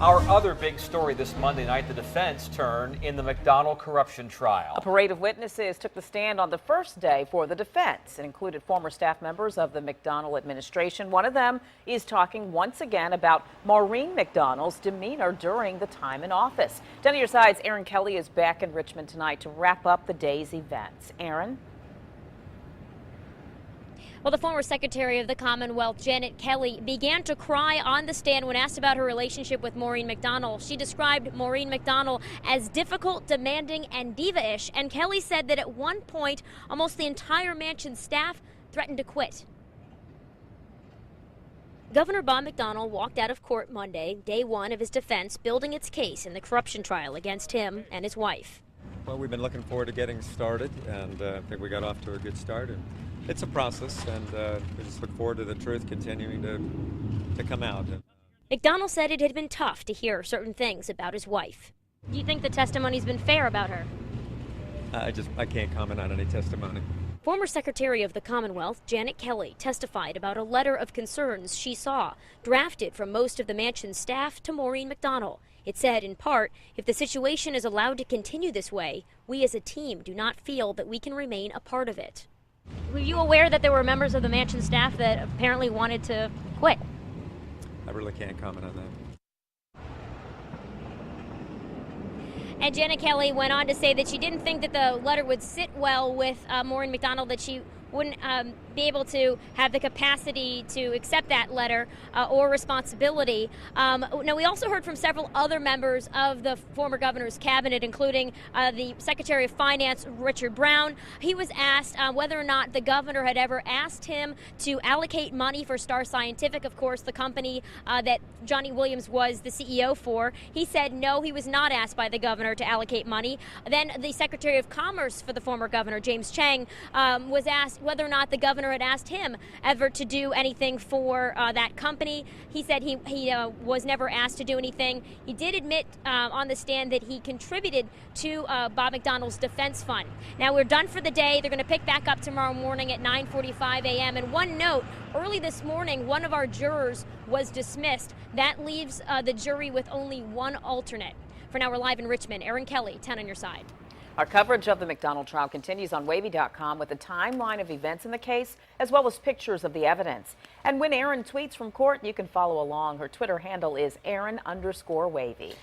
Our other big story this Monday night, the defense turn in the McDonnell corruption trial. A parade of witnesses took the stand on the first day for the defense. It included former staff members of the McDonnell administration. One of them is talking once again about Maureen McDonnell's demeanor during the time in office. Down to your sides, Erin Kelly is back in Richmond tonight to wrap up the day's events. Erin? Well, the former Secretary of the Commonwealth, Janet Kelly, began to cry on the stand when asked about her relationship with Maureen McDonnell. She described Maureen McDonnell as difficult, demanding, and diva-ish. And Kelly said that at one point, almost the entire mansion staff threatened to quit. Governor Bob McDonnell walked out of court Monday, day one of his defense, building its case in the corruption trial against him and his wife. Well, we've been looking forward to getting started, and I think we got off to a good start. And it's a process, and we just look forward to the truth continuing to come out. McDonnell said it had been tough to hear certain things about his wife. Do you think the testimony's been fair about her? I can't comment on any testimony. Former Secretary of the Commonwealth, Janet Kelly, testified about a letter of concerns she saw drafted from most of the mansion's staff to Maureen McDonnell. It said, in part, if the situation is allowed to continue this way, we as a team do not feel that we can remain a part of it. Were you aware that there were members of the mansion staff that apparently wanted to quit? I really can't comment on that. And Janet Kelly went on to say that she didn't think that the letter would sit well with Maureen McDonnell, that she wouldn't be able to have the capacity to accept that letter or responsibility. Now, we also heard from several other members of the former governor's cabinet, including the Secretary of Finance, Richard Brown. He was asked whether or not the governor had ever asked him to allocate money for Star Scientific, of course, the company that Johnny Williams was the CEO for. He said no, he was not asked by the governor to allocate money. Then the Secretary of Commerce for the former governor, James Chang, was asked whether or not the governor had asked him ever to do anything for that company. He said he was never asked to do anything. He did admit on the stand that he contributed to Bob McDonnell's defense fund. Now, we're done for the day. They're going to pick back up tomorrow morning at 9:45 a.m. And one note, early this morning, one of our jurors was dismissed. That leaves the jury with only one alternate. For now, we're live in Richmond. Erin Kelly, 10 on your side. Our coverage of the McDonnell trial continues on wavy.com with a timeline of events in the case, as well as pictures of the evidence. And when Erin tweets from court, you can follow along. Her Twitter handle is Erin_Wavy.